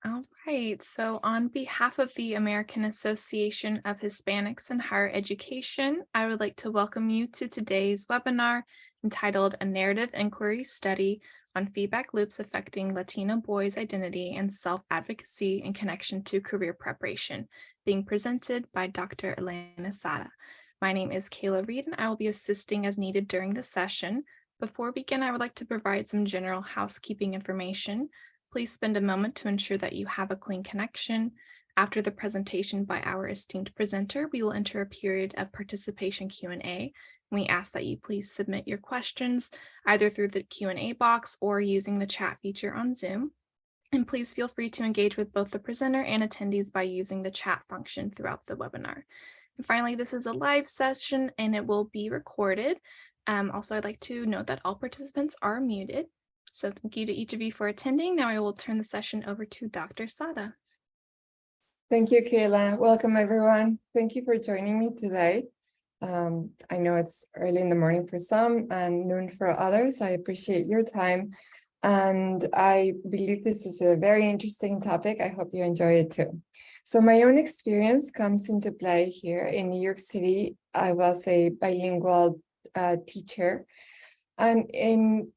All right. So, on behalf of the American Association of Hispanics in Higher Education, I would like to welcome you to today's webinar entitled A Narrative Inquiry Study on Feedback Loops Affecting Latino Boys' Identity and Self-Advocacy in Connection to Career Preparation, being presented by Dr. Elena Sada. My name is Kayla Reed, and I will be assisting as needed during the session. Before we begin, I would like to provide some general housekeeping information. Please spend a moment to ensure that you have a clean connection. After the presentation by our esteemed presenter, we will enter a period of participation Q&A. We ask that you please submit your questions either through the Q&A box or using the chat feature on Zoom. And please feel free to engage with both the presenter and attendees by using the chat function throughout the webinar. And finally, this is a live session and it will be recorded. Also, I'd like to note that all participants are muted. So thank you to each of you for attending. Now I will turn the session over to Dr. Sada. Thank you, Kayla. Welcome, everyone. Thank you for joining me today. I know it's early in the morning for some and noon for others. I appreciate your time. And I believe this is a very interesting topic. I hope you enjoy it too. So my own experience comes into play here in New York City. I was a bilingual teacher. And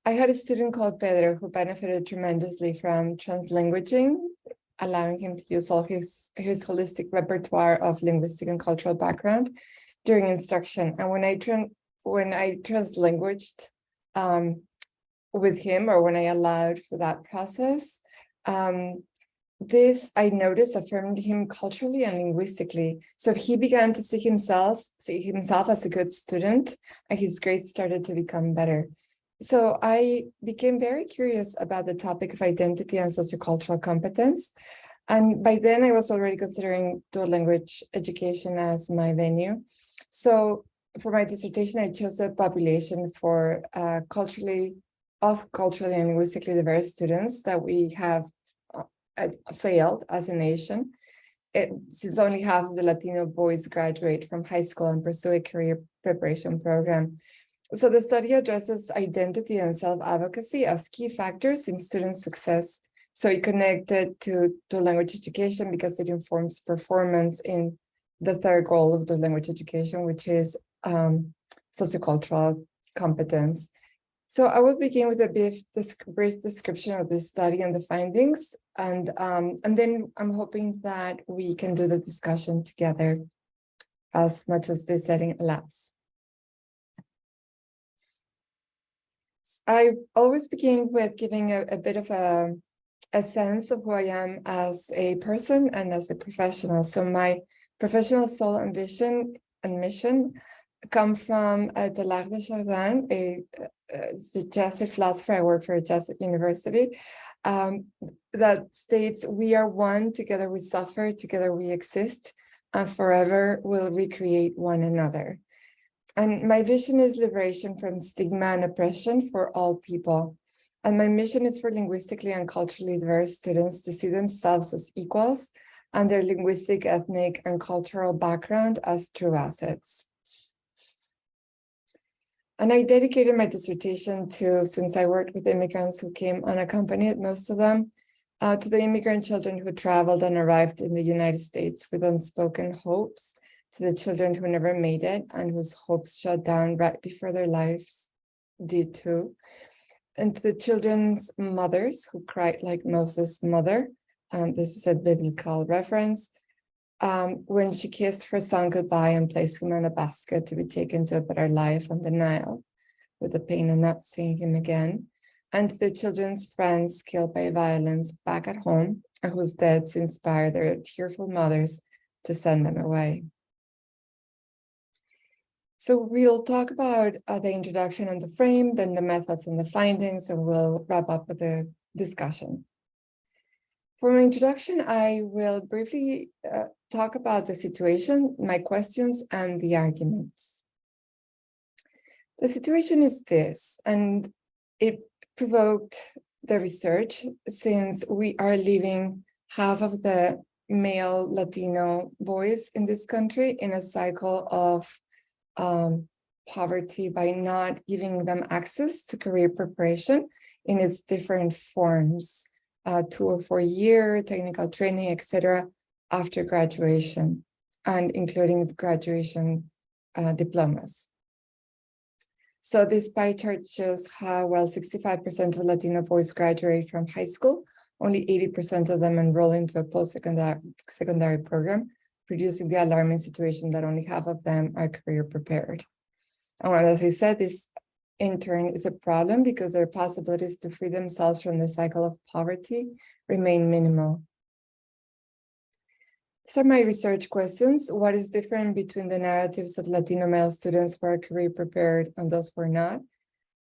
I had a student called Pedro who benefited tremendously from translanguaging, allowing him to use all his holistic repertoire of linguistic and cultural background during instruction. And when I translanguaged with him, or when I allowed for that process, this I noticed affirmed him culturally and linguistically. So he began to see himself as a good student, and his grades started to become better. So I became very curious about the topic of identity and sociocultural competence. And by then I was already considering dual language education as my venue. So for my dissertation, I chose a population for culturally and linguistically diverse students that we have failed as a nation, since only half of the Latino boys graduate from high school and pursue a career preparation program. So the study addresses identity and self-advocacy as key factors in student success. So it connected to dual language education because it informs performance in the third goal of dual language education, which is sociocultural competence. So I will begin with a brief description of this study and the findings, and then I'm hoping that we can do the discussion together as much as the setting allows. I always begin with giving a bit of a sense of who I am as a person and as a professional. So my professional soul and vision and mission come from Teilhard de Chardin, a Jesuit philosopher. I work for a Jesuit university, that states, "We are one, together we suffer, together we exist, and forever we'll recreate one another." And my vision is liberation from stigma and oppression for all people. And my mission is for linguistically and culturally diverse students to see themselves as equals and their linguistic, ethnic, and cultural background as true assets. And I dedicated my dissertation to, since I worked with immigrants who came unaccompanied, most of them, to the immigrant children who traveled and arrived in the United States with unspoken hopes, to the children who never made it and whose hopes shut down right before their lives did too, and to the children's mothers who cried like Moses' mother. This is a biblical reference. When she kissed her son goodbye and placed him in a basket to be taken to a better life on the Nile, with the pain of not seeing him again, and to the children's friends killed by violence back at home, and whose deaths inspired their tearful mothers to send them away. So we'll talk about the introduction and the frame, then the methods and the findings, and we'll wrap up with the discussion. For my introduction, I will briefly talk about the situation, my questions, and the arguments. The situation is this, and it provoked the research since we are leaving half of the male Latino boys in this country in a cycle of poverty by not giving them access to career preparation in its different forms. 2 or 4 year technical training, etc., after graduation, and including graduation diplomas. So this pie chart shows how, while 65% of Latino boys graduate from high school, only 80% of them enroll into a post-secondary program, producing the alarming situation that only half of them are career prepared. And as I said, this in turn is a problem because their possibilities to free themselves from the cycle of poverty remain minimal. These are my research questions. What is different between the narratives of Latino male students who are career prepared and those who are not?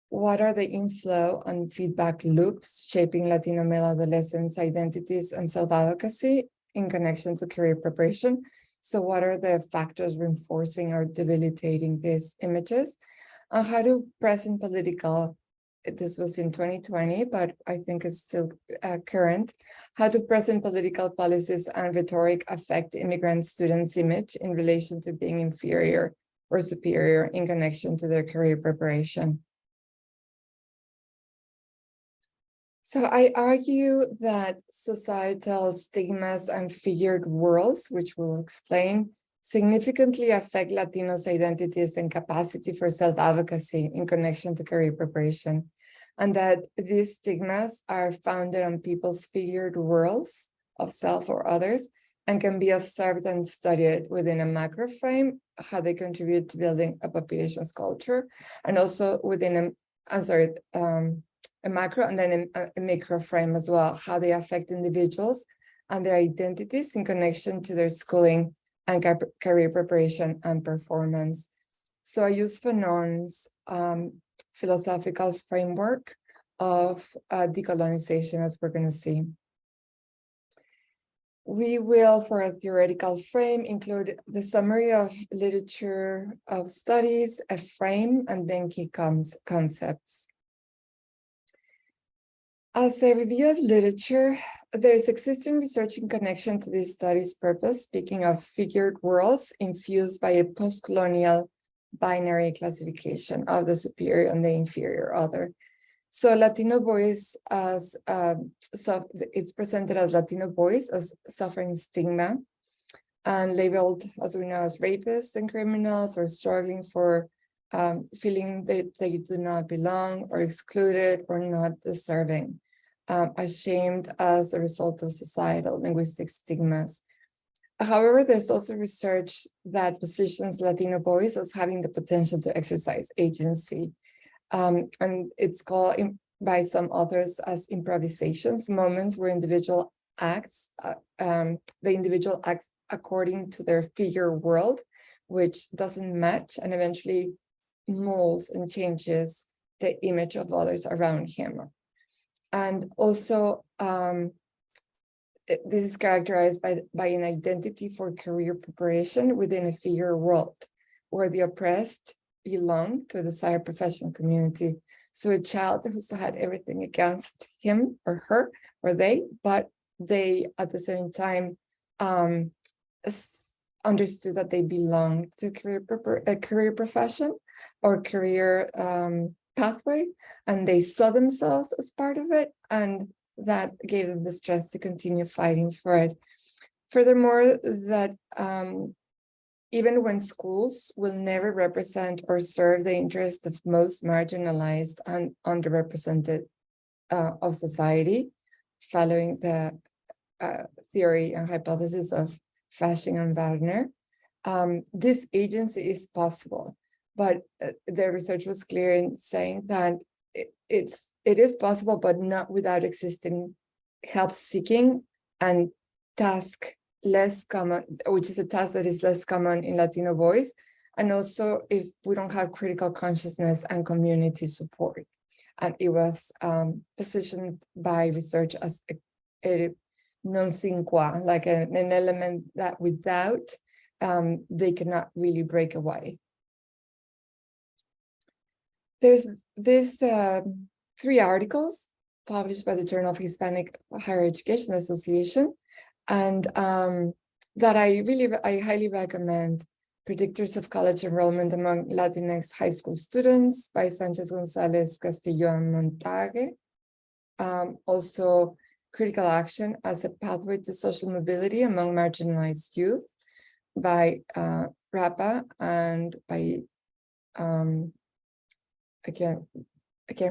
What are the inflow and feedback loops shaping Latino male adolescents' identities and self-advocacy in connection to career preparation? So what are the factors reinforcing or debilitating these images? And how do present political, this was in 2020, but I think it's still current, how do present political policies and rhetoric affect immigrant students' image in relation to being inferior or superior in connection to their career preparation? So I argue that societal stigmas and figured worlds, which we'll explain, significantly affect Latinos' identities and capacity for self-advocacy in connection to career preparation, and that these stigmas are founded on people's figured worlds of self or others and can be observed and studied within a macro frame, how they contribute to building a population's culture, and also within a macro and then a micro frame as well, how they affect individuals and their identities in connection to their schooling and career preparation and performance. So I use Fanon's philosophical framework of decolonization, as we're going to see. We will, for a theoretical frame, include the summary of literature of studies, a frame, and then key concepts. As a review of literature, there is existing research in connection to this study's purpose, speaking of figured worlds infused by a post-colonial binary classification of the superior and the inferior other. So Latino boys, as it's presented as Latino boys as suffering stigma and labeled, as we know, as rapists and criminals, or struggling for feeling that they do not belong or excluded or not deserving, ashamed as a result of societal linguistic stigmas. However, there's also research that positions Latino boys as having the potential to exercise agency. And it's called by some authors as improvisations, moments where the individual acts according to their figure world, which doesn't match and eventually molds and changes the image of others around him. And also, this is characterized by an identity for career preparation within a figure world, where the oppressed belong to the desired professional community. So a child who's had everything against him or her or they, but they at the same time understood that they belong to a career profession or career pathway, and they saw themselves as part of it, and that gave them the strength to continue fighting for it. Furthermore, that even when schools will never represent or serve the interest of most marginalized and underrepresented of society, following the theory and hypothesis of Fasching and Wagner, this agency is possible. But the research was clear in saying that it is possible, but not without existing help seeking and task less common, which is a task that is less common in Latino boys, and also if we don't have critical consciousness and community support. And it was positioned by research as a non sin qua, like an element that without they cannot really break away. There's this 3 articles published by the Journal of Hispanic Higher Education Association, and that I highly recommend. Predictors of College Enrollment Among Latinx High School Students by Sanchez Gonzalez Castillo and Montague. Also, Critical Action as a Pathway to Social Mobility Among Marginalized Youth by Rapa and by, I can't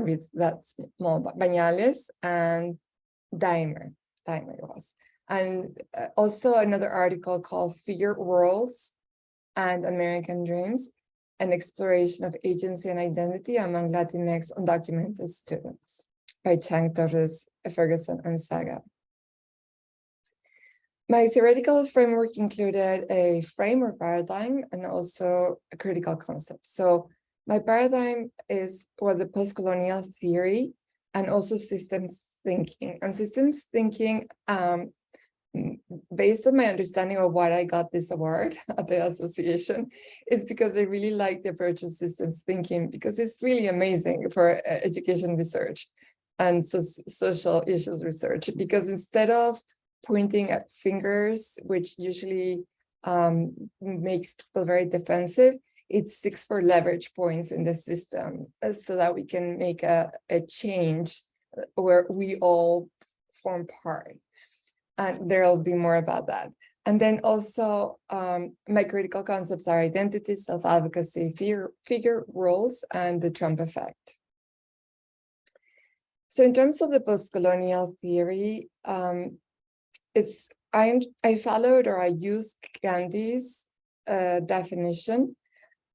read that small, but Bañales and Dimer it was. And also another article called Figure Worlds and American Dreams, an exploration of agency and identity among Latinx undocumented students by Chang, Torres, Ferguson, and Saga. My theoretical framework included a frame or paradigm and also a critical concept. So my paradigm was a post-colonial theory and also systems thinking. And systems thinking, based on my understanding of why I got this award at the association, is because I really like the approach of systems thinking, because it's really amazing for education research and social issues research, because instead of pointing at fingers, which usually makes people very defensive, it seeks for leverage points in the system so that we can make a change where we all form part. And there'll be more about that. And then also my critical concepts are identity, self-advocacy, figure roles, and the Trump effect. So in terms of the post-colonial theory, I followed, or I used, Gandhi's definition,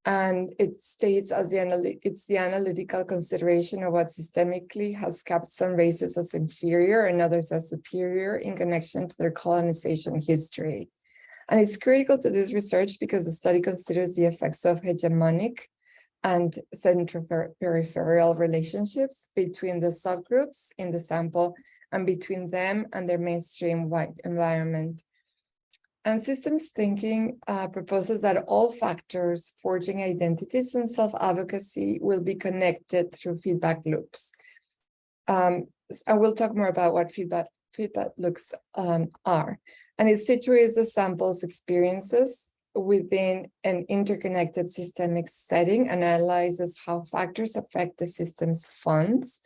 and it states as it's the analytical consideration of what systemically has kept some races as inferior and others as superior in connection to their colonization history. And it's critical to this research because the study considers the effects of hegemonic and centro-peripheral relationships between the subgroups in the sample and between them and their mainstream white environment. And systems thinking proposes that all factors forging identities and self-advocacy will be connected through feedback loops. And we'll talk more about what feedback loops are. And it situates the sample's experiences within an interconnected systemic setting and analyzes how factors affect the system's funds,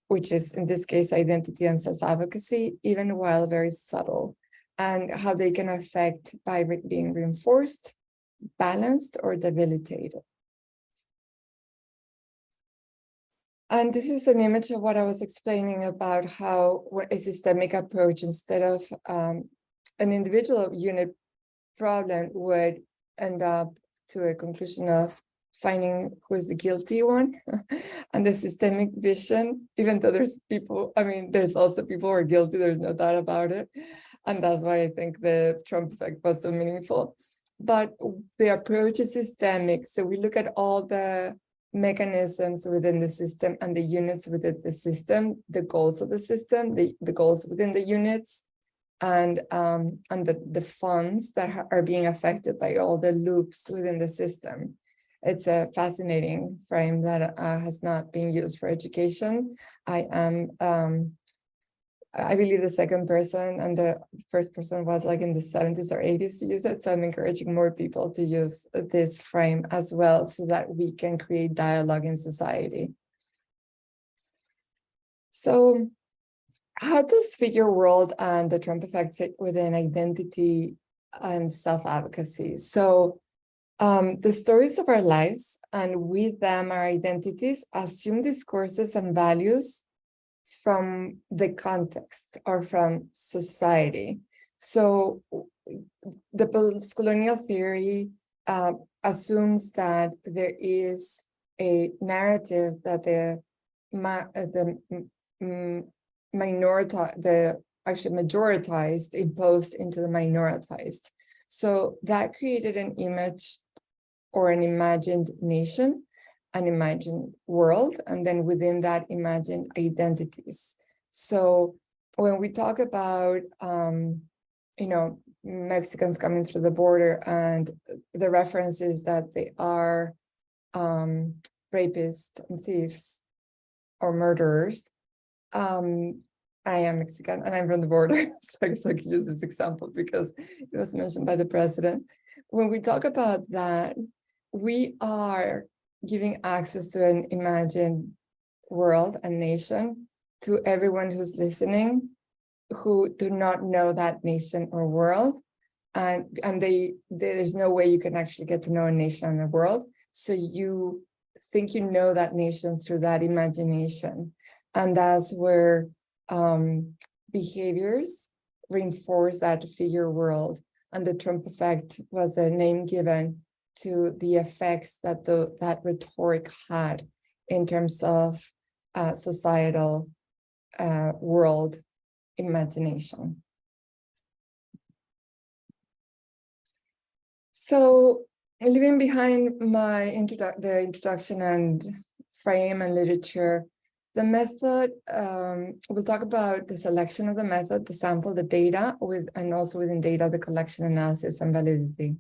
which is in this case identity and self-advocacy, even while very subtle, and how they can affect by being reinforced, balanced, or debilitated. And this is an image of what I was explaining about how a systemic approach, instead of an individual unit problem, would end up to a conclusion of finding who is the guilty one. And the systemic vision, even though there's people, I mean, there's also people who are guilty, there's no doubt about it. And that's why I think the Trump effect was so meaningful. But the approach is systemic. So we look at all the mechanisms within the system and the units within the system, the goals of the system, the goals within the units, and the funds that are being affected by all the loops within the system. It's a fascinating frame that has not been used for education. I believe the second person, and the first person was like in the 70s or 80s to use it. So I'm encouraging more people to use this frame as well, so that we can create dialogue in society. So how does figure world and the Trump effect fit within identity and self-advocacy? So the stories of our lives, and with them our identities, assume discourses and values from the context or from society. So the post-colonial theory assumes that there is a narrative that the majoritized imposed into the minoritized. So that created an image or an imagined nation, an imagined world, and then within that imagined identities. So when we talk about, Mexicans coming through the border, and the reference is that they are rapists and thieves or murderers. I am Mexican and I'm from the border, so I guess I could use this example because it was mentioned by the president. When we talk about that, we are giving access to an imagined world and nation to everyone who's listening who do not know that nation or world, and there's no way you can actually get to know a nation and a world. So you think you know that nation through that imagination, and that's where behaviors reinforce that figure world. And the Trump effect was a name given to the effects that that rhetoric had in terms of societal world imagination. So, leaving behind my the introduction and frame and literature, the method, we'll talk about the selection of the method, the sample, the data, and also within data, the collection, analysis, and validity.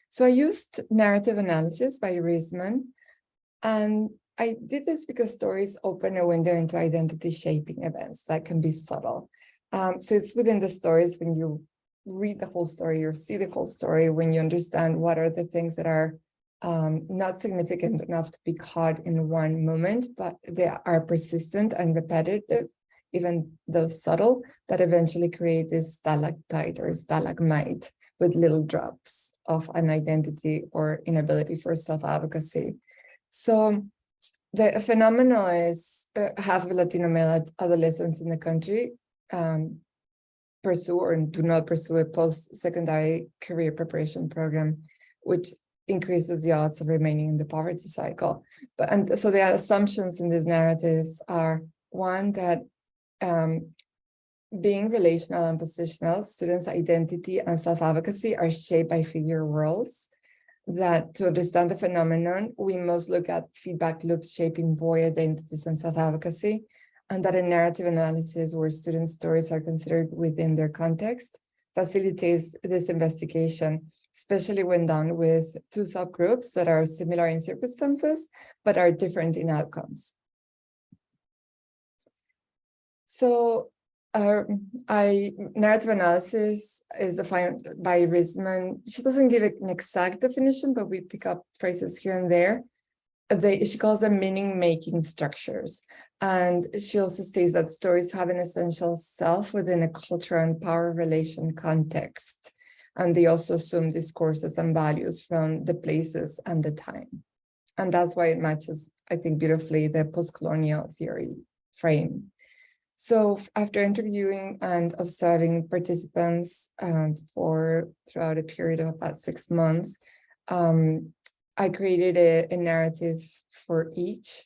So I used narrative analysis by Riesman, and I did this because stories open a window into identity shaping events that can be subtle. So it's within the stories when you read the whole story or see the whole story, when you understand what are the things that are not significant enough to be caught in one moment, but they are persistent and repetitive, even though subtle, that eventually create this stalactite or stalagmite with little drops of an identity or inability for self-advocacy. So the phenomenon is half of Latino male adolescents in the country pursue or do not pursue a post-secondary career preparation program, which increases the odds of remaining in the poverty cycle. And so the assumptions in these narratives are, one, that being relational and positional, students' identity and self-advocacy are shaped by figure worlds, that to understand the phenomenon, we must look at feedback loops shaping boy identities and self-advocacy, and that a narrative analysis where students' stories are considered within their context facilitates this investigation, especially when done with two subgroups that are similar in circumstances, but are different in outcomes. So narrative analysis is defined by Riesman. She doesn't give an exact definition, but we pick up phrases here and there. She calls them meaning-making structures. And she also states that stories have an essential self within a culture and power relation context. And they also assume discourses and values from the places and the time. And that's why it matches, I think, beautifully the post-colonial theory frame. So after interviewing and observing participants throughout a period of about 6 months, I created a narrative for each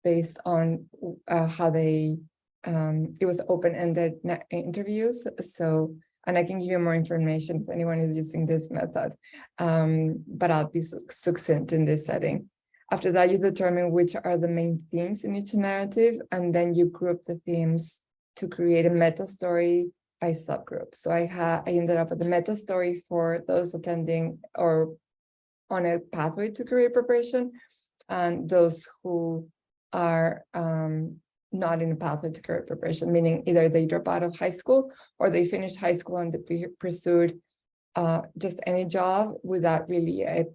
based on how they, it was open-ended interviews. So, and I can give you more information if anyone is using this method, but I'll be succinct in this setting. After that, you determine which are the main themes in each narrative, and then you group the themes to create a meta story by subgroup. So I ended up with a meta story for those attending or on a pathway to career preparation, and those who are not in a pathway to career preparation, meaning either they drop out of high school or they finished high school and they pursued just any job without really a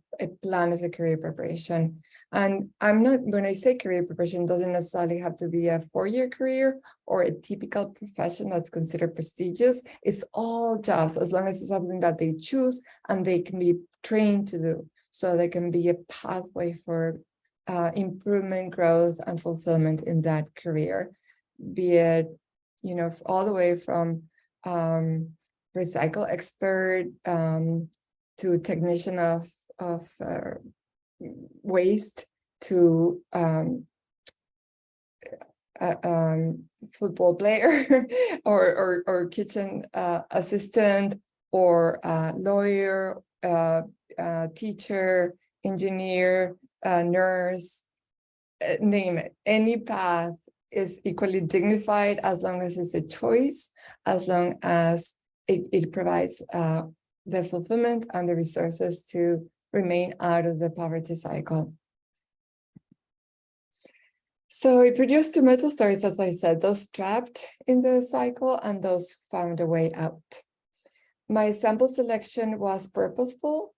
plan of a career preparation. And when I say career preparation, it doesn't necessarily have to be a 4-year career or a typical profession that's considered prestigious. It's all jobs, as long as it's something that they choose and they can be trained to do. So there can be a pathway for improvement, growth, and fulfillment in that career, be it, all the way from recycle expert to technician of waste to football player or kitchen assistant or lawyer, teacher, engineer, nurse, name it. Any path is equally dignified as long as it's a choice, as long as it provides the fulfillment and the resources to remain out of the poverty cycle. So it produced 2 meta stories, as I said, those trapped in the cycle and those who found a way out. My sample selection was purposeful,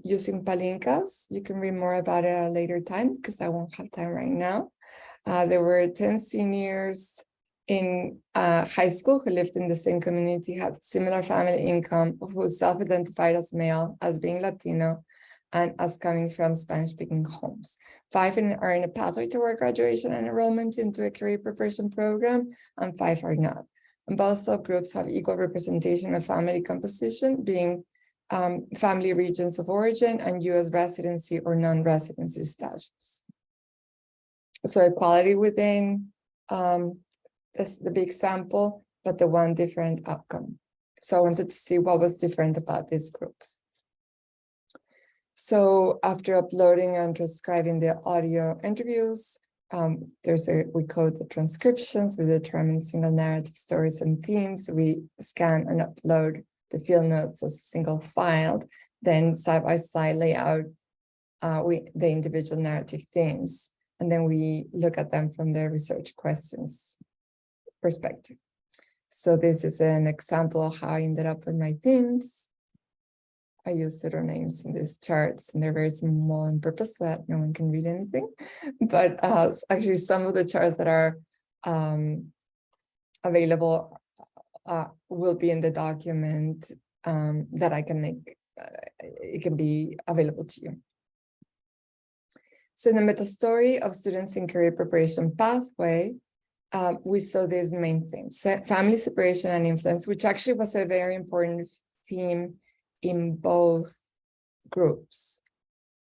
using palinkas. You can read more about it at a later time because I won't have time right now. There were 10 seniors, in high school who lived in the same community, had similar family income, who self-identified as male, as being Latino, and as coming from Spanish-speaking homes. 5 are in a pathway toward graduation and enrollment into a career preparation program, and 5 are not. And both subgroups have equal representation of family composition, being family regions of origin and U.S. residency or non-residency status. So equality within the big sample, but the one different outcome. So I wanted to see what was different about these groups. So after uploading and transcribing the audio interviews, we code the transcriptions, we determine single narrative stories and themes, we scan and upload the field notes as a single file, then side by side lay out the individual narrative themes, and then we look at them from the research questions perspective. So this is an example of how I ended up with my themes. I use pseudonyms in these charts, and they're very small on purpose so that no one can read anything. But actually, some of the charts that are available will be in the document that I can make. It can be available to you. So in the meta story of students in career preparation pathway, we saw these main themes: family separation and influence, which actually was a very important theme in both groups.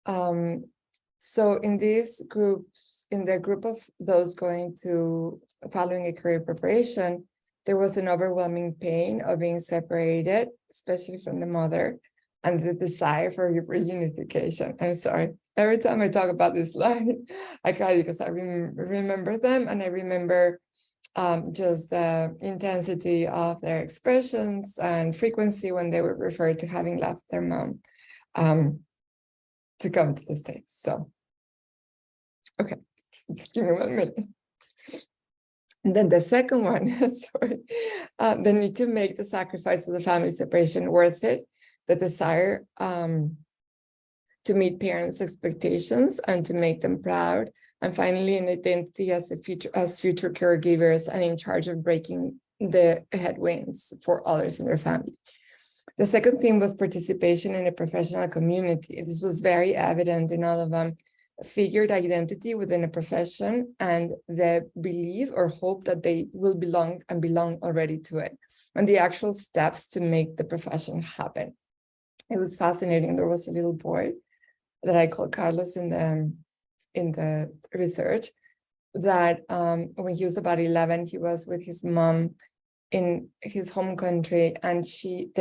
So in these groups, in the group of those following a career preparation, there was an overwhelming pain of being separated, especially from the mother, and the desire for reunification. I'm sorry, every time I talk about this line, I cry because I remember them, and I remember just the intensity of their expressions and frequency when they would refer to having left their mom to come to the States. So, okay, just give me 1 minute. And then the second one, sorry, the need to make the sacrifice of the family separation worth it, the desire to meet parents' expectations and to make them proud, and finally an identity as future caregivers and in charge of breaking the headwinds for others in their family. The second theme was participation in a professional community. This was very evident in all of them. Figured identity within a profession and the belief or hope that they will belong already to it, and the actual steps to make the profession happen. It was fascinating. There was a little boy that I called Carlos in the research that when he was about 11, he was with his mom in his home country, and he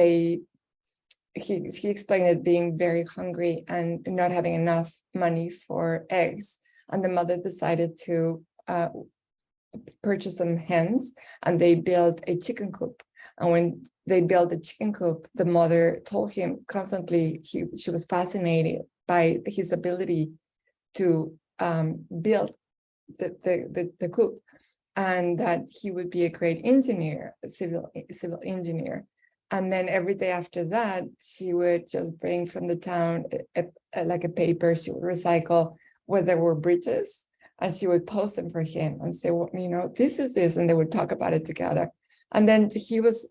explained it being very hungry and not having enough money for eggs, and the mother decided to purchase some hens, and they built a chicken coop. And when they built the chicken coop, the mother told him constantly she was fascinated by his ability to build the coop, and that he would be a great engineer, a civil engineer. And then every day after that, she would just bring from the town like a paper she would recycle where there were bridges, and she would post them for him and say, well, this is this, and they would talk about it together. And then he was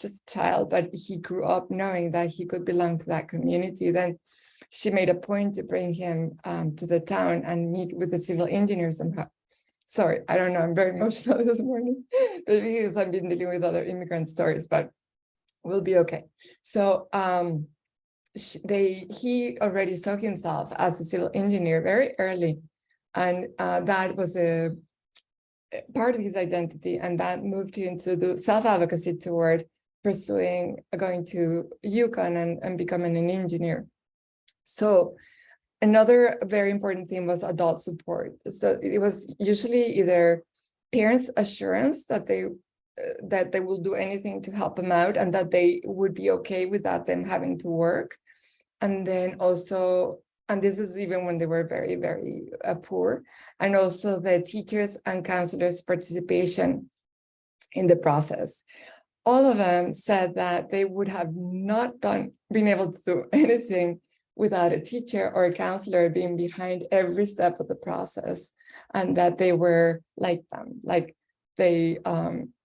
just a child, but he grew up knowing that he could belong to that community. Then she made a point to bring him to the town and meet with the civil engineers somehow. Sorry, I don't know, I'm very emotional this morning because I've been dealing with other immigrant stories, but we'll be okay. So he already saw himself as a civil engineer very early, and that was a part of his identity, and that moved him to do self-advocacy toward going to UConn and becoming an engineer. So another very important thing was adult support. So it was usually either parents' assurance that they will do anything to help them out and that they would be okay without them having to work. And then also, and this is even when they were very, very poor, and also the teachers and counselors' participation in the process. All of them said that they would have not been able to do anything without a teacher or a counselor being behind every step of the process, and that they were like them. Like they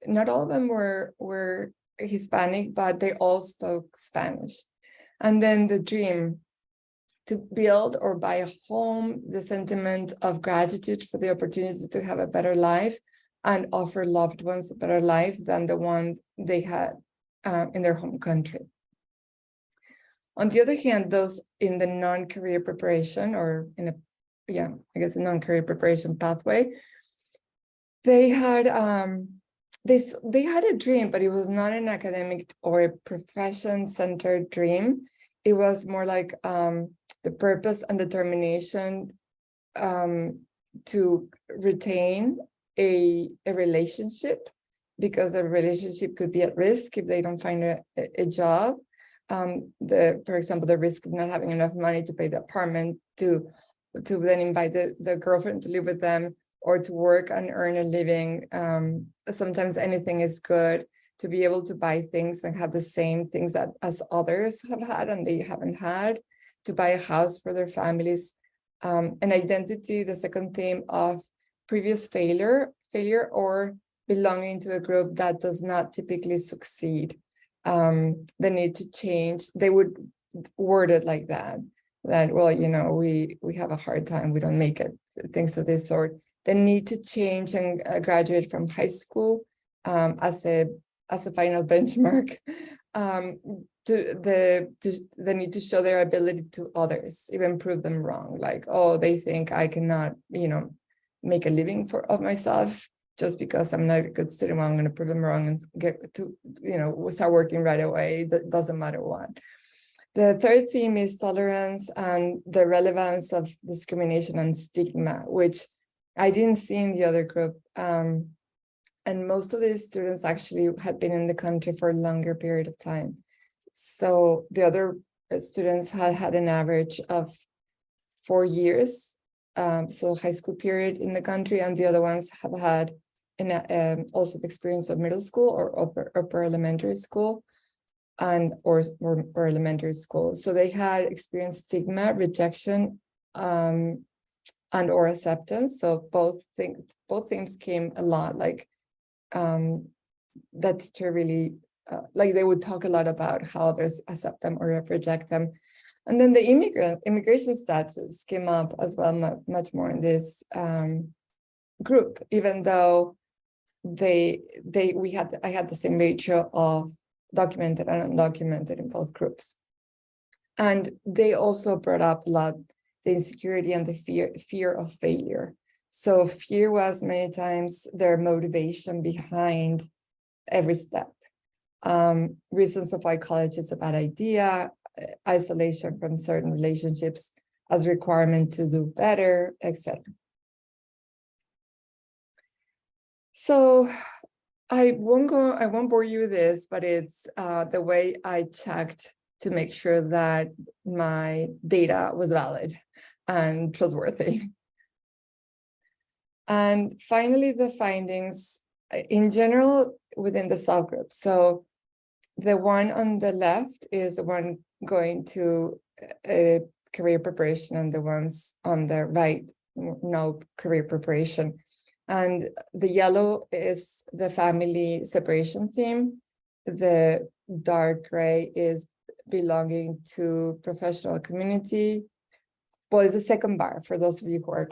not all of them were Hispanic, but they all spoke Spanish. And then the dream to build or buy a home, the sentiment of gratitude for the opportunity to have a better life and offer loved ones a better life than the one they had in their home country. On the other hand, those in the non-career preparation or in a non-career preparation pathway, they had they had a dream, but it was not an academic or a profession-centered dream. It was more like the purpose and determination to retain a relationship, because a relationship could be at risk if they don't find a job. For example, the risk of not having enough money to pay the apartment, to then invite the girlfriend to live with them, or to work and earn a living. Sometimes anything is good, to be able to buy things and have the same things that as others have had and they haven't had, to buy a house for their families. An identity, the second theme of previous failure or belonging to a group that does not typically succeed. The need to change, they would word it like that, well, we have a hard time, we don't make it, things of this sort. The need to change and graduate from high school as a final benchmark, the need to show their ability to others, even prove them wrong. Like, oh, they think I cannot, make a living of myself just because I'm not a good student. Well, I'm going to prove them wrong and get to, start working right away. That doesn't matter what. The third theme is tolerance and the relevance of discrimination and stigma, which I didn't see in the other group. And most of these students actually had been in the country for a longer period of time. So the other students had an average of 4 years, so high school period in the country, and the other ones have had also the experience of middle school or upper elementary school or elementary school. So they had experienced stigma, rejection, and or acceptance. So both themes came a lot. Like that teacher really, like they would talk a lot about how others accept them or reject them. And then the immigration status came up as well, much more in this group, even though I had the same ratio of documented and undocumented in both groups. And they also brought up a lot the insecurity and the fear of failure. So fear was many times their motivation behind every step. Reasons of why college is a bad idea, isolation from certain relationships as requirement to do better, etc. So I won't bore you with this, but it's the way I checked to make sure that my data was valid and trustworthy. And finally, the findings in general within the subgroup. So the one on the left is the one going to career preparation, and the ones on the right, no career preparation. And the yellow is the family separation theme. The dark gray is belonging to professional community. Well, it's the second bar for those of you who are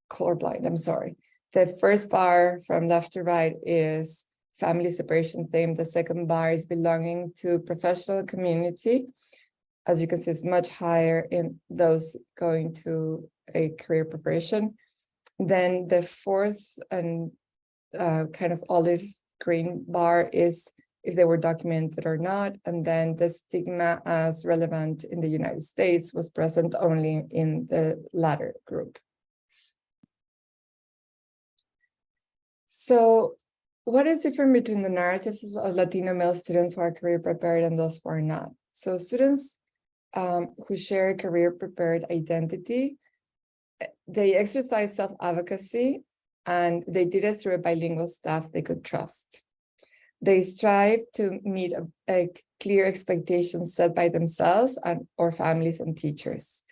colorblind, I'm sorry. The first bar from left to right is family separation theme. The second bar is belonging to professional community. As you can see, it's much higher in those going to a career preparation. Then the fourth and kind of olive green bar is if they were documented or not. And then the stigma as relevant in the United States was present only in the latter group. So what is different between the narratives of Latino male students who are career prepared and those who are not? So students who share a career prepared identity, they exercise self-advocacy, and they did it through a bilingual staff they could trust. They strive to meet a clear expectations set by themselves or families and teachers.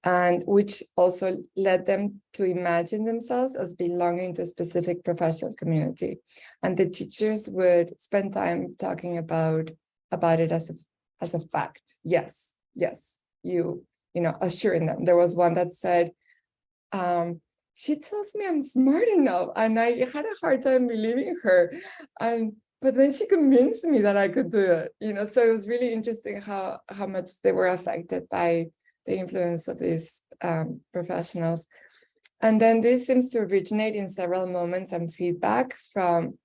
and which also led them to imagine themselves as belonging to a specific professional community. And the teachers would spend time talking about it as a fact. Yes, you know, assuring them. There was one that said, she tells me I'm smart enough, and I had a hard time believing her. But then she convinced me that I could do it, you know. So it was really interesting how much they were affected by the influence of these professionals. And then this seems to originate in several moments and feedback from,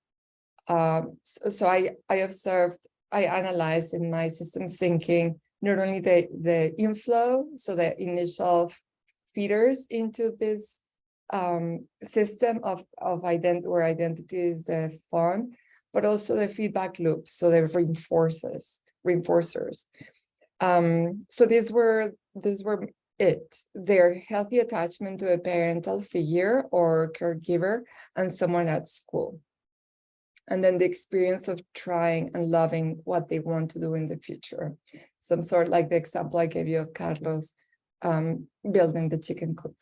so I observed, I analyzed in my systems thinking, not only the inflow, so the initial feeders into this system of where identity is the form, but also the feedback loop, so the reinforcers. So these were their healthy attachment to a parental figure or caregiver and someone at school. And then the experience of trying and loving what they want to do in the future. Some sort like the example I gave you of Carlos building the chicken coop.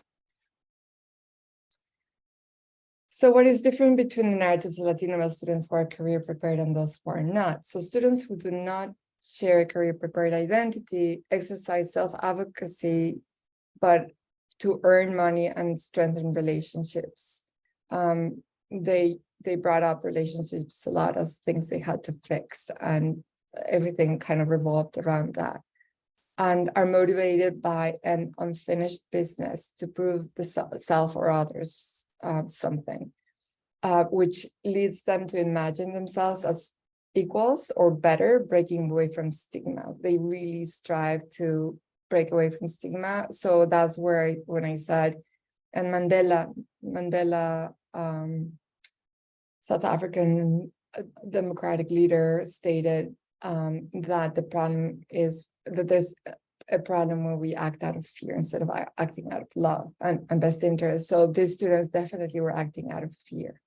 So what is different between the narratives of Latino male students who are career prepared and those who are not? So students who do not share a career prepared identity exercise self-advocacy, but to earn money and strengthen relationships. They brought up relationships a lot as things they had to fix, and everything kind of revolved around that, and are motivated by an unfinished business to prove the self or others something, which leads them to imagine themselves as equals or better, breaking away from stigma. They really strive to break away from stigma. So that's where when I said, and Mandela, South African democratic leader, stated that the problem is that there's a problem when we act out of fear instead of acting out of love and best interest. So these students definitely were acting out of fear.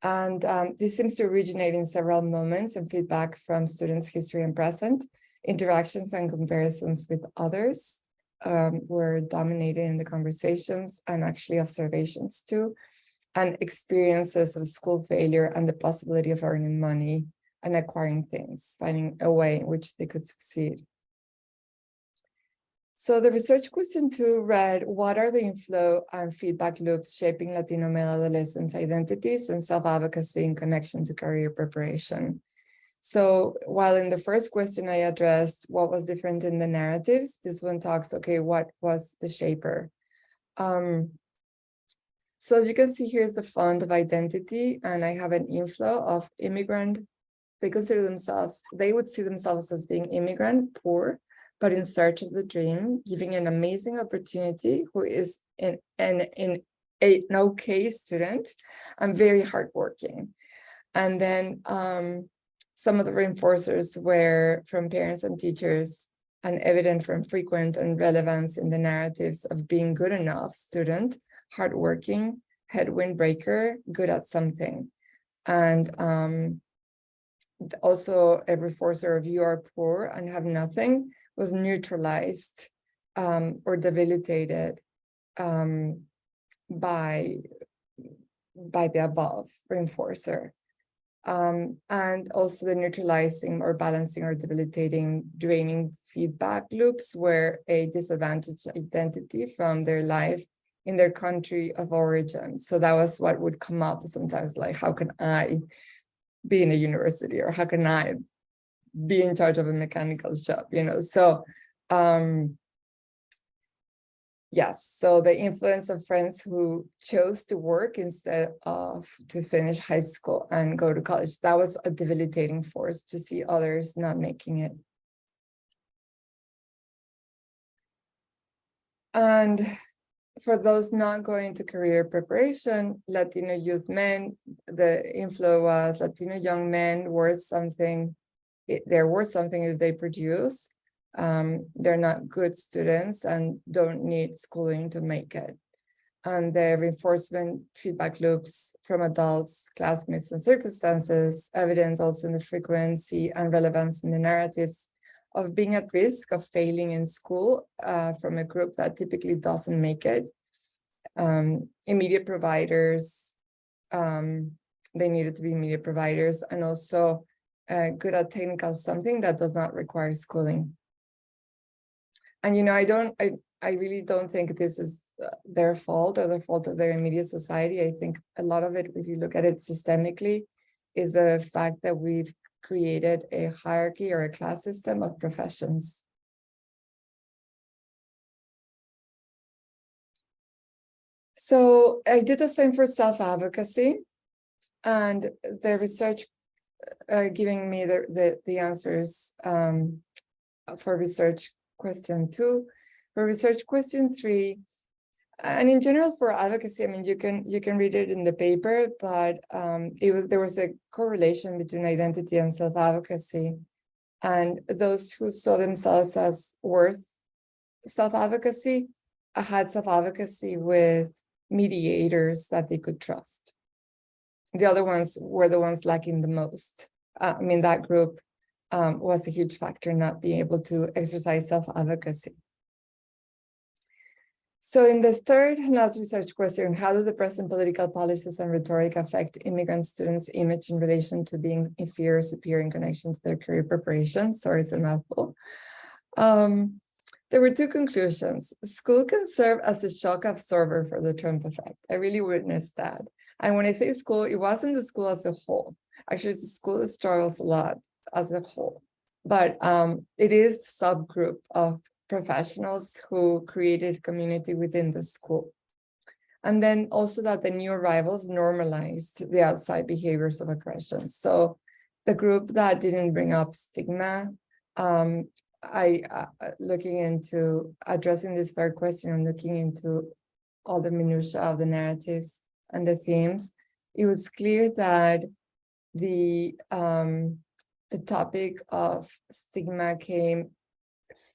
And this seems to originate in several moments and feedback from students' history and present. Interactions and comparisons with others were dominated in the conversations, and actually observations too, and experiences of school failure and the possibility of earning money and acquiring things, finding a way in which they could succeed. So the research question 2 read, what are the inflow and feedback loops shaping Latino male adolescents' identities and self-advocacy in connection to career preparation? So while in the first question I addressed what was different in the narratives, this one talks, okay, what was the shaper? So as you can see, here's the font of identity, and I have an inflow of immigrant. They consider themselves, they would see themselves as being immigrant, poor, but in search of the dream, giving an amazing opportunity, who is an okay student and very hardworking. And then some of the reinforcers were from parents and teachers, and evident from frequent and relevance in the narratives of being good enough student, hardworking, headwind breaker, good at something. And also a reinforcer of you are poor and have nothing was neutralized or debilitated by the above reinforcer. And also the neutralizing or balancing or debilitating draining feedback loops were a disadvantaged identity from their life in their country of origin. So that was what would come up sometimes, like, how can I be in a university, or how can I be in charge of a mechanical shop, you know? So yes, so the influence of friends who chose to work instead of to finish high school and go to college, that was a debilitating force to see others not making it. And for those not going to career preparation, Latino youth men, the inflow was Latino young men worth something. They're worth something if they produce. They're not good students and don't need schooling to make it. And the reinforcement feedback loops from adults, classmates, and circumstances, evident also in the frequency and relevance in the narratives of being at risk of failing in school from a group that typically doesn't make it. Immediate providers, they needed to be immediate providers, and also good at technical something that does not require schooling. And I really don't think this is their fault or the fault of their immediate society. I think a lot of it, if you look at it systemically, is the fact that we've created a hierarchy or a class system of professions. So I did the same for self-advocacy, and the research giving me the answers for research question 2. For research question 3, and in general for advocacy, I mean, you can read it in the paper, but there was a correlation between identity and self-advocacy, and those who saw themselves as worth self-advocacy had self-advocacy with mediators that they could trust. The other ones were the ones lacking the most. I mean, that group was a huge factor in not being able to exercise self-advocacy. So in the third and last research question, how do the present political policies and rhetoric affect immigrant students' image in relation to being inferior or superior in connection to their career preparation? Sorry, it's a mouthful. There were 2 conclusions. School can serve as a shock absorber for the Trump effect. I really witnessed that. And when I say school, it wasn't the school as a whole. Actually, it's a school that struggles a lot as a whole. But it is a subgroup of professionals who created community within the school. And then also that the new arrivals normalized the outside behaviors of aggression. So the group that didn't bring up stigma, looking into addressing this third question and looking into all the minutiae of the narratives and the themes, it was clear that the topic of stigma came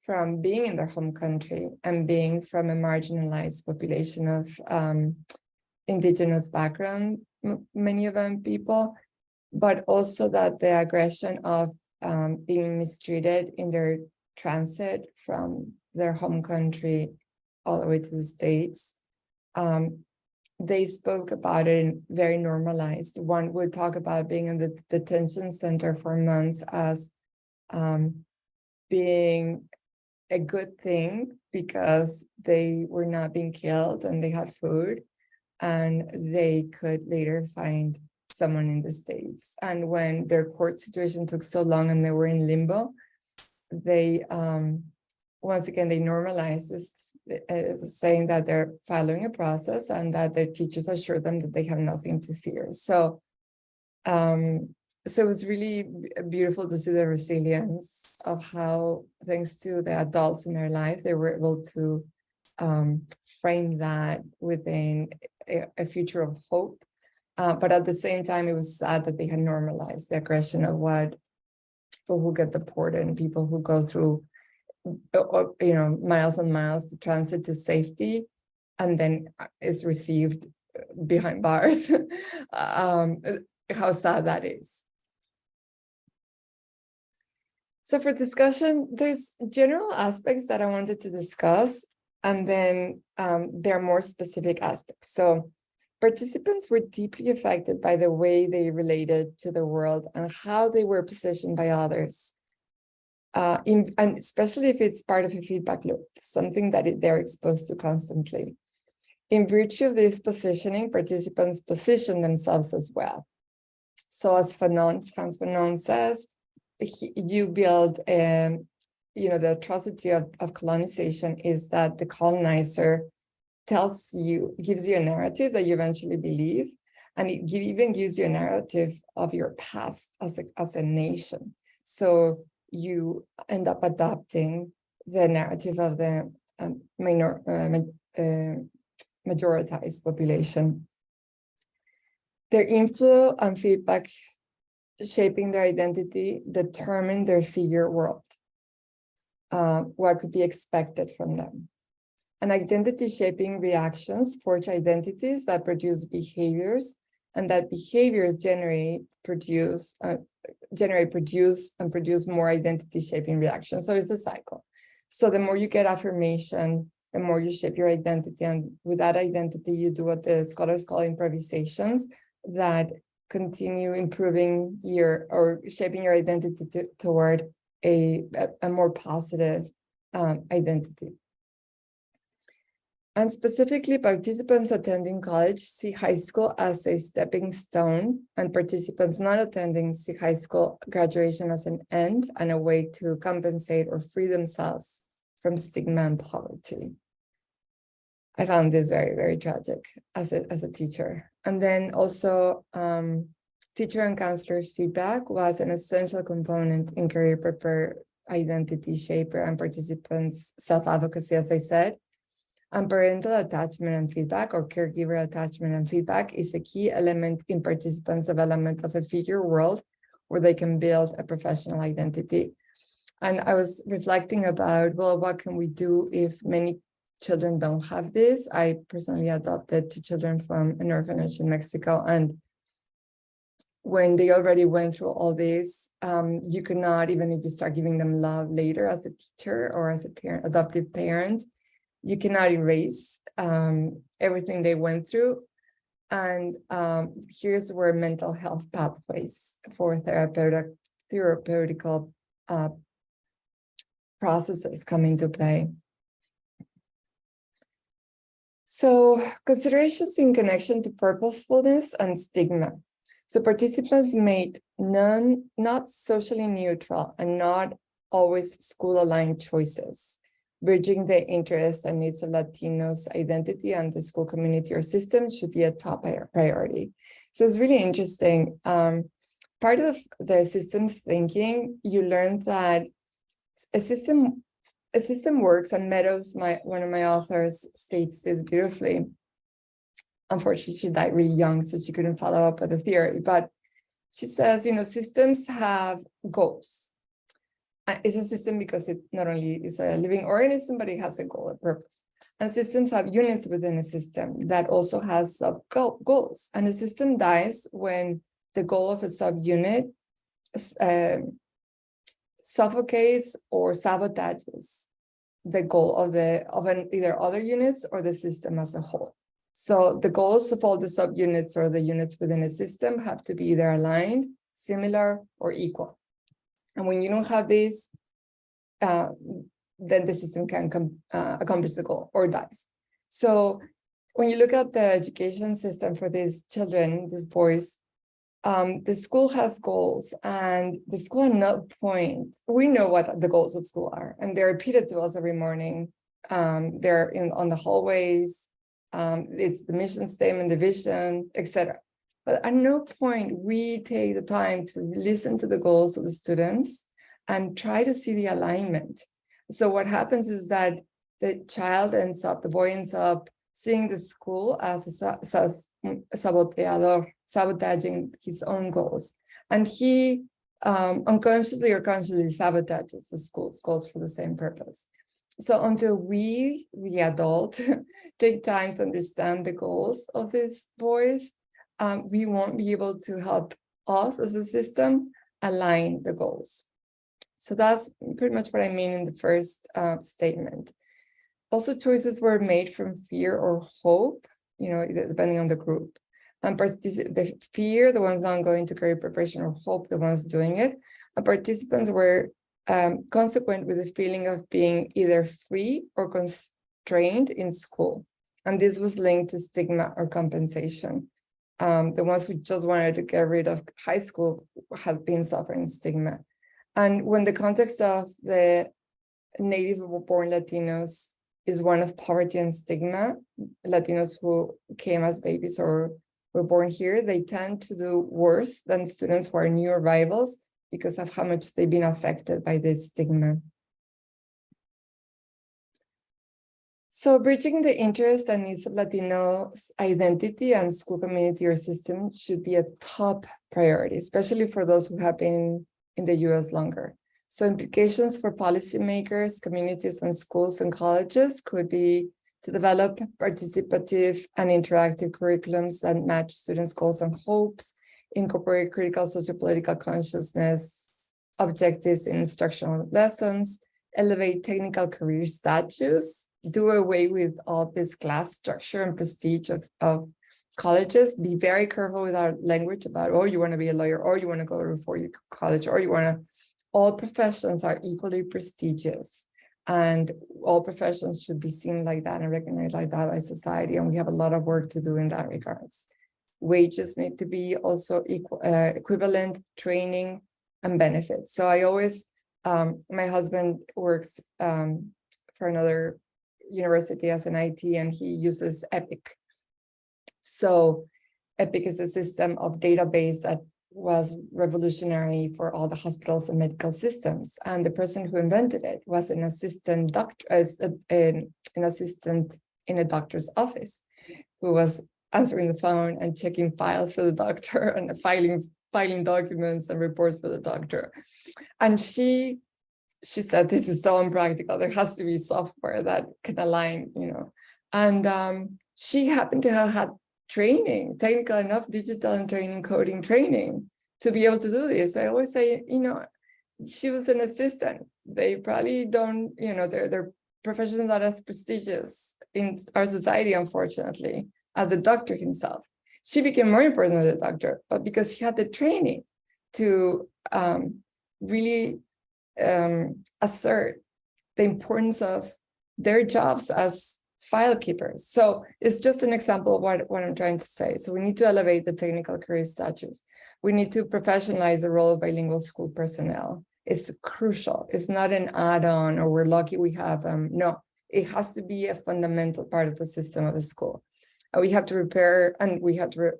from being in their home country and being from a marginalized population of indigenous background, many of them people, but also that the aggression of being mistreated in their transit from their home country all the way to the States. They spoke about it very normalized. One would talk about being in the detention center for months as being a good thing because they were not being killed and they had food and they could later find someone in the States. And when their court situation took so long and they were in limbo, they once again, they normalized this, saying that they're following a process and that their teachers assure them that they have nothing to fear. So, so it was really beautiful to see the resilience of how, thanks to the adults in their life, they were able to frame that within a future of hope. But at the same time, it was sad that they had normalized the aggression of what people who get deported and people who go through miles and miles to transit to safety and then is received behind bars. How sad that is. So for discussion, there's general aspects that I wanted to discuss, and then there are more specific aspects. So participants were deeply affected by the way they related to the world and how they were positioned by others. And especially if it's part of a feedback loop, something that they're exposed to constantly. In virtue of this positioning, participants position themselves as well. So as Frantz Fanon says, you build, the atrocity of colonization is that the colonizer gives you a narrative that you eventually believe, and it even gives you a narrative of your past as a nation. So you end up adopting the narrative of the majoritized population. Their inflow and feedback shaping their identity determine their figure world, what could be expected from them. And identity shaping reactions forge identities that produce behaviors, and that behaviors produce produce more identity shaping reactions. So it's a cycle. So the more you get affirmation, the more you shape your identity. And with that identity, you do what the scholars call improvisations that continue improving or shaping your identity toward a more positive identity. And specifically, participants attending college see high school as a stepping stone, and participants not attending see high school graduation as an end and a way to compensate or free themselves from stigma and poverty. I found this very, very tragic as a teacher. And then also, teacher and counselor's feedback was an essential component in career prepare, identity shaper, and participants' self-advocacy, as I said. And parental attachment and feedback, or caregiver attachment and feedback, is a key element in participants' development of a figure world where they can build a professional identity. And I was reflecting about, well, what can we do if many children don't have this? I personally adopted 2 children from an orphanage in Mexico. And when they already went through all this, you cannot, even if you start giving them love later as a teacher or as a parent, adoptive parent, you cannot erase everything they went through. And here's where mental health pathways for therapeutical processes come into play. So considerations in connection to purposefulness and stigma. So participants made not socially neutral and not always school-aligned choices. Bridging the interests and needs of Latinos' identity and the school community or system should be a top priority. So it's really interesting. Part of the systems thinking, you learn that a system works, and Meadows, one of my authors, states this beautifully. Unfortunately, she died really young, so she couldn't follow up with the theory. But she says, systems have goals. It's a system because it not only is a living organism, but it has a goal, a purpose. And systems have units within a system that also has sub-goals. And a system dies when the goal of a subunit suffocates or sabotages the goal of either other units or the system as a whole. So the goals of all the subunits or the units within a system have to be either aligned, similar, or equal. And when you don't have this, then the system can accomplish the goal or dies. So when you look at the education system for these children, these boys, the school has goals, and the school at no point, we know what the goals of school are, and they're repeated to us every morning. They're on the hallways, it's the mission statement, the vision, etc. But at no point we take the time to listen to the goals of the students and try to see the alignment. So what happens is that the boy ends up seeing the school as a saboteador, sabotaging his own goals. And he unconsciously or consciously sabotages the school's goals for the same purpose. So until we, the adult, take time to understand the goals of these boys, we won't be able to help us as a system align the goals. So that's pretty much what I mean in the first statement. Also, choices were made from fear or hope, depending on the group. And the fear, the ones not going to career preparation, or hope, the ones doing it. And participants were consequent with the feeling of being either free or constrained in school. And this was linked to stigma or compensation. The ones who just wanted to get rid of high school had been suffering stigma. And when the context of the native-born Latinos is one of poverty and stigma, Latinos who came as babies or were born here, they tend to do worse than students who are new arrivals because of how much they've been affected by this stigma. So bridging the interest and needs of Latinos' identity and school community or system should be a top priority, especially for those who have been in the US longer. So implications for policymakers, communities, and schools and colleges could be to develop participative and interactive curriculums that match students' goals and hopes. incorporate critical sociopolitical consciousness objectives in instructional lessons, elevate technical career status, do away with all this class structure and prestige of colleges, be very careful with our language about, oh, you want to be a lawyer, or you want to go to a four-year college, or you want to, all professions are equally prestigious. And all professions should be seen like that and recognized like that by society. And we have a lot of work to do in that regards. Wages need to be also equivalent, training and benefits. So I always, my husband works for another university as an IT, and he uses EPIC. So EPIC is a system of database that was revolutionary for all the hospitals and medical systems. And the person who invented it was an assistant doctor, an assistant in a doctor's office, who was answering the phone and checking files for the doctor and filing documents and reports for the doctor. And she said, this is so impractical. There has to be software that can align, And she happened to have had training, technical enough, digital and training, coding training to be able to do this. I always say, she was an assistant. They probably don't, their professions are not as prestigious in our society, unfortunately, as a doctor himself. She became more important than the doctor, but because she had the training to really assert the importance of their jobs as file keepers. So it's just an example of what I'm trying to say. So we need to elevate the technical career status. We need to professionalize the role of bilingual school personnel. It's crucial. It's not an add-on or we're lucky we have them. No, it has to be a fundamental part of the system of the school. We have to repair and we have to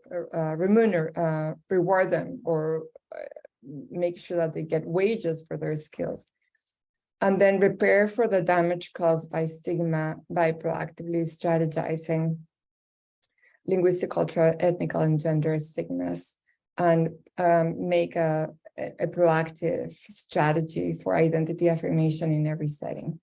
reward them or make sure that they get wages for their skills. And then repair for the damage caused by stigma by proactively strategizing linguistic, cultural, ethnic, and gender stigmas, and make a proactive strategy for identity affirmation in every setting.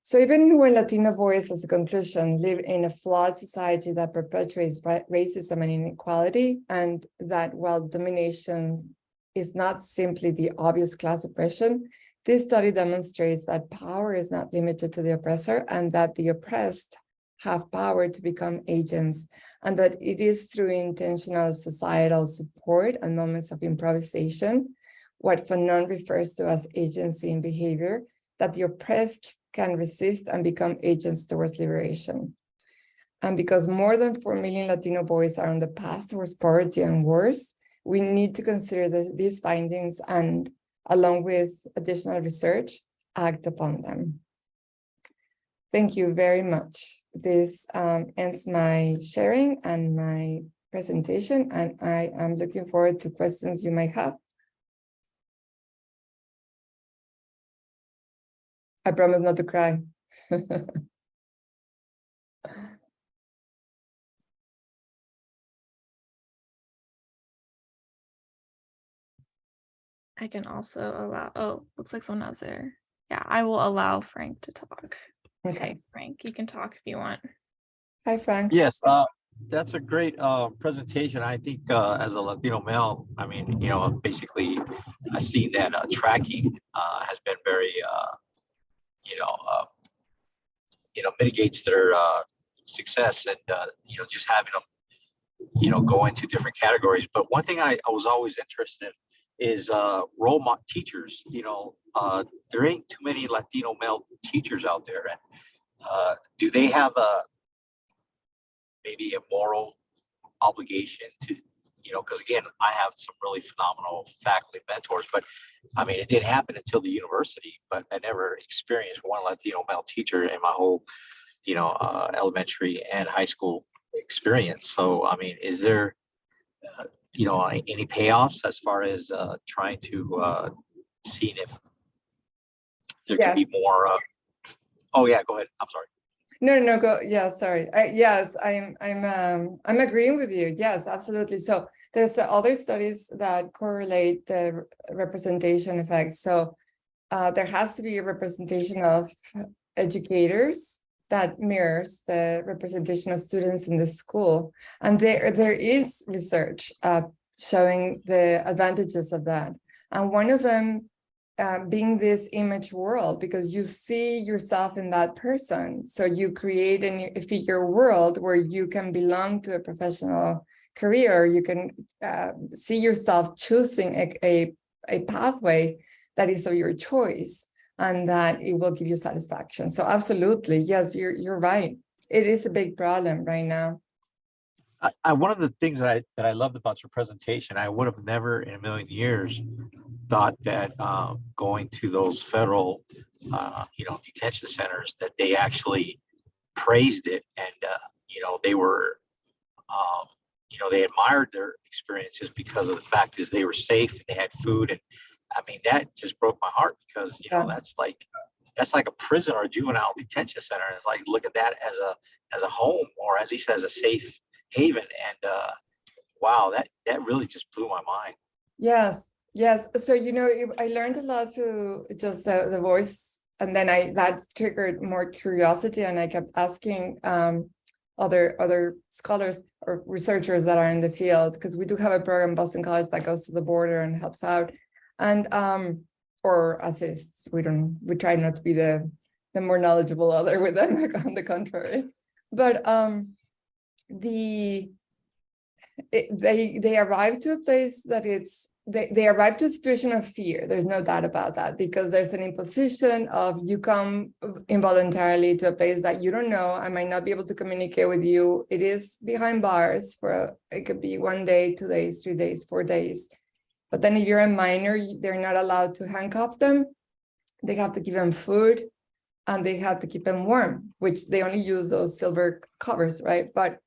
So even when Latino boys, as a conclusion, live in a flawed society that perpetuates racism and inequality, and that while domination is not simply the obvious class oppression, this study demonstrates that power is not limited to the oppressor and that the oppressed have power to become agents, and that it is through intentional societal support and moments of improvisation, what Fanon refers to as agency in behavior, that the oppressed can resist and become agents towards liberation. And because more than 4 million Latino boys are on the path towards poverty and worse, we need to consider these findings and, along with additional research, act upon them. Thank you very much. This ends my sharing and my presentation, and I am looking forward to questions you might have. I promise not to cry. I can also allow, oh, looks like someone else there. Yeah, I will allow Frank to talk. Okay. Frank, you can talk if you want. Hi, Frank. Yes, that's a great presentation. I think as a Latino male, I mean, basically I see that tracking has been very, mitigates their success and, just having them, go into different categories. But one thing I was always interested in is role model teachers. There ain't too many Latino male teachers out there. And do they have maybe a moral obligation to, because again, I have some really phenomenal faculty mentors, but I mean, it didn't happen until the university, but I never experienced one Latino male teacher in my whole, elementary and high school experience. So, I mean, is there, any payoffs as far as trying to see if there could be more? Oh yeah, go ahead. I'm sorry. No, go. Yeah, sorry. Yes, I'm agreeing with you. Yes, absolutely. So there's other studies that correlate the representation effects. So there has to be a representation of educators that mirrors the representation of students in the school. And there is research showing the advantages of that. And one of them being this image world, because you see yourself in that person. So you create a figure world where you can belong to a professional career. You can see yourself choosing a pathway that is of your choice, and that it will give you satisfaction. So absolutely, yes, you're right. It is a big problem right now. One of the things that I loved about your presentation, I would have never in a million years thought that going to those federal, detention centers, that they actually praised it, and they were, they admired their experiences because of the fact is they were safe and they had food, and I mean that just broke my heart, because that's like a prison or a juvenile detention center. It's like, look at that as a home, or at least as a safe haven. And wow, that really just blew my mind. Yes. So I learned a lot through just the voice, and then that triggered more curiosity, and I kept asking other scholars or researchers that are in the field, because we do have a program, Boston College, that goes to the border and helps out, and or assists. We try not to be the more knowledgeable other with them, on the contrary. But they arrive to a place that they arrive to a situation of fear. There's no doubt about that, because there's an imposition of, you come involuntarily to a place that you don't know. I might not be able to communicate with you. It is behind bars it could be 1 day, 2 days, 3 days, 4 days. But then if you're a minor, they're not allowed to handcuff them. They have to give them food, and they have to keep them warm, which they only use those silver covers, right? But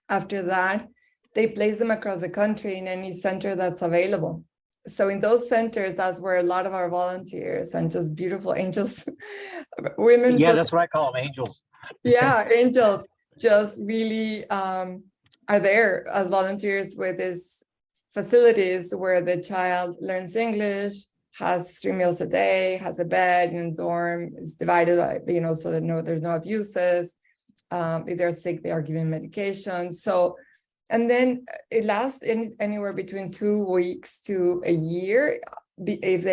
after that, they place them across the country in any center that's available. So in those centers, that's where a lot of our volunteers and just beautiful angels, women. Yeah, that's what I call them, angels. Yeah, angels just really are there as volunteers with these facilities where the child learns English, has 3 meals a day, has a bed in a dorm, it's divided, so that there's no abuses. If they're sick, they are given medication. So, and then it lasts anywhere between 2 weeks to a year if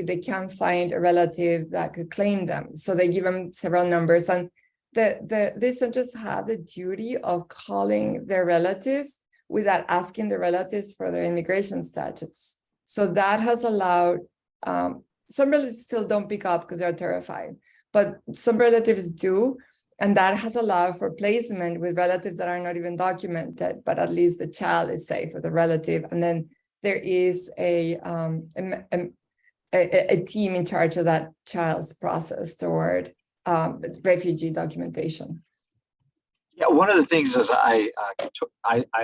they can't find a relative that could claim them. So they give them several numbers, and these centers have the duty of calling their relatives without asking the relatives for their immigration status. So that has allowed, some relatives still don't pick up because they're terrified, but some relatives do. And that has allowed for placement with relatives that are not even documented, but at least the child is safe with a relative. And then there is a team in charge of that child's process toward refugee documentation. Yeah, one of the things is I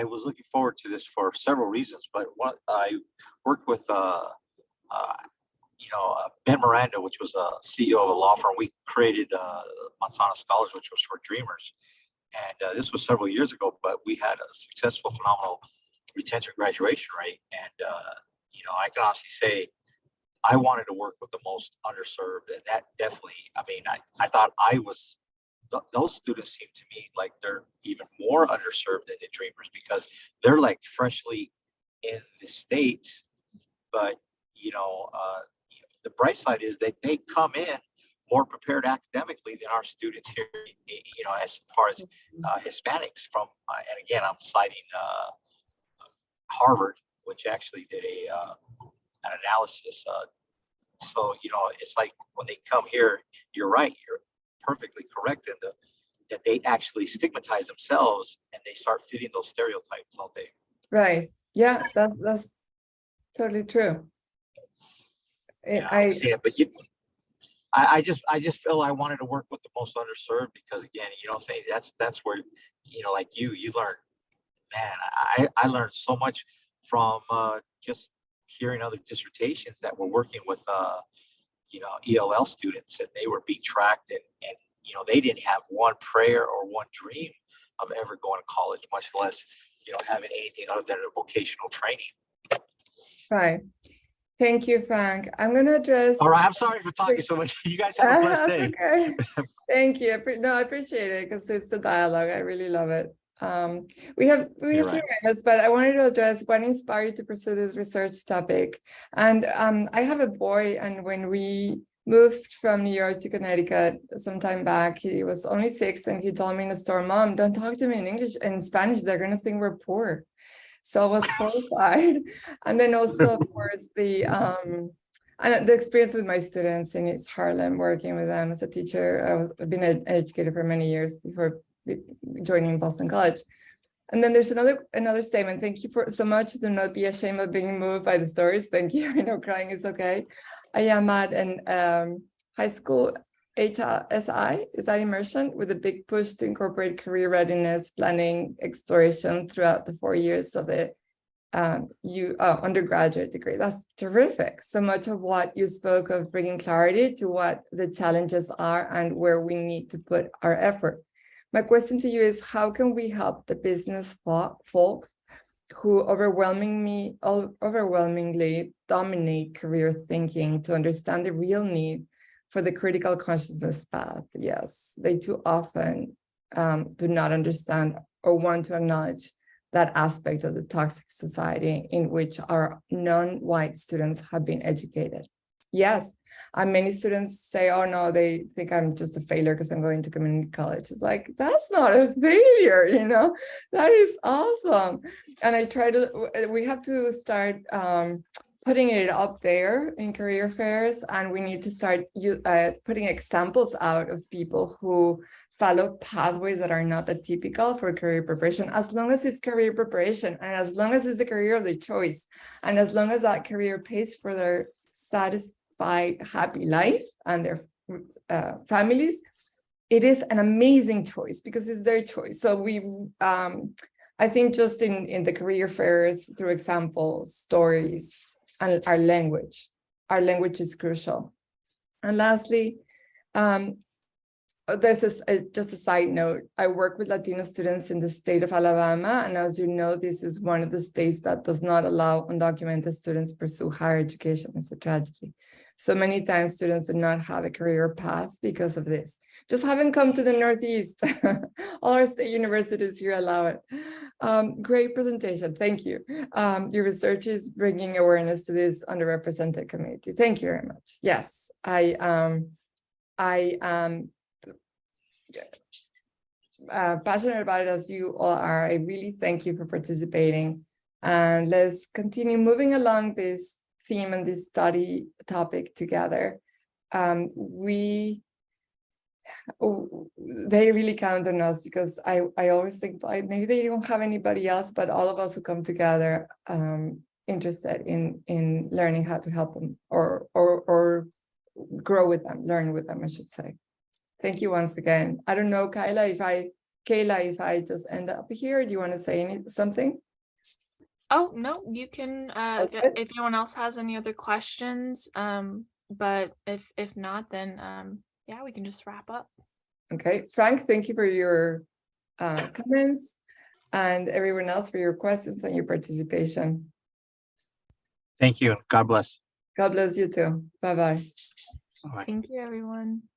was looking forward to this for several reasons, but I worked with Ben Miranda, which was a CEO of a law firm. We created Manzana Scholars, which was for dreamers, and this was several years ago. But we had a successful, phenomenal retention graduation rate, and I can honestly say I wanted to work with the most underserved, and that definitely. I mean, I thought I was. Those students seem to me like they're even more underserved than the dreamers, because they're like freshly in the States, but the bright side is that they come in more prepared academically than our students here, as far as Hispanics from, and again, I'm citing Harvard, which actually did an analysis. So, it's like when they come here, you're right, you're perfectly correct in that they actually stigmatize themselves and they start fitting those stereotypes all day. Right. Yeah, that's totally true. I see it, but I just feel I wanted to work with the most underserved, because again, say that's where, like you learn, man, I learned so much from just hearing other dissertations that were working with ELL students, and they were being tracked, and they didn't have one prayer or one dream of ever going to college, much less having anything other than a vocational training. Right. Thank you, Frank. I'm going to address. All right. I'm sorry for talking so much. You guys have a blessed day. Okay. Thank you. No, I appreciate it because it's a dialogue. I really love it. We have You're 3 minutes, but I wanted to address what inspired you to pursue this research topic. And I have a boy, and when we moved from New York to Connecticut some time back, he was only 6, and he told me in the store, "Mom, don't talk to me in English and Spanish. They're gonna think we're poor." So I was horrified. And then also, of course, and the experience with my students in East Harlem, working with them as a teacher. I've been an educator for many years before joining Boston College. And then there's another statement. Thank you for so much. Do not be ashamed of being moved by the stories. Thank you. I know crying is okay. I am at an high school HSI, is that immersion, with a big push to incorporate career readiness, planning, exploration throughout the 4 years of the undergraduate degree. That's terrific. So much of what you spoke of bringing clarity to what the challenges are and where we need to put our effort. My question to you is, how can we help the business folks who overwhelmingly dominate career thinking to understand the real need for the critical consciousness path? Yes, they too often do not understand or want to acknowledge that aspect of the toxic society in which our non-white students have been educated. Yes, and many students say, "Oh no, they think I'm just a failure because I'm going to community college." It's like, that's not a failure, you know, that is awesome. And we have to start putting it up there in career fairs, and we need to start putting examples out of people who follow pathways that are not that typical for career preparation, as long as it's career preparation, and as long as it's the career of the choice, and as long as that career pays for their satisfied, happy life and their families, it is an amazing choice because it's their choice. So I think just in the career fairs, through examples, stories, and our language is crucial. And lastly, there's just a side note. I work with Latino students in the state of Alabama, and as you know, this is one of the states that does not allow undocumented students pursue higher education. It's a tragedy. So many times students do not have a career path because of this. Just haven't come to the Northeast. All our state universities here allow it. Great presentation, thank you. Your research is bringing awareness to this underrepresented community. Thank you very much. Yes, I am passionate about it as you all are. I really thank you for participating, and let's continue moving along this theme and this study topic together. They really count on us, because I always think maybe they don't have anybody else, but all of us who come together interested in learning how to help them or grow with them, learn with them, I should say. Thank you once again. I don't know, Kayla, if I just end up here, do you want to say something? Oh, no, you can, Okay. if anyone else has any other questions, but if not, then, yeah, we can just wrap up. Okay, Frank, thank you for your comments, and everyone else for your questions and your participation. Thank you. God bless. God bless you too. Bye-bye. Bye. Thank you, everyone.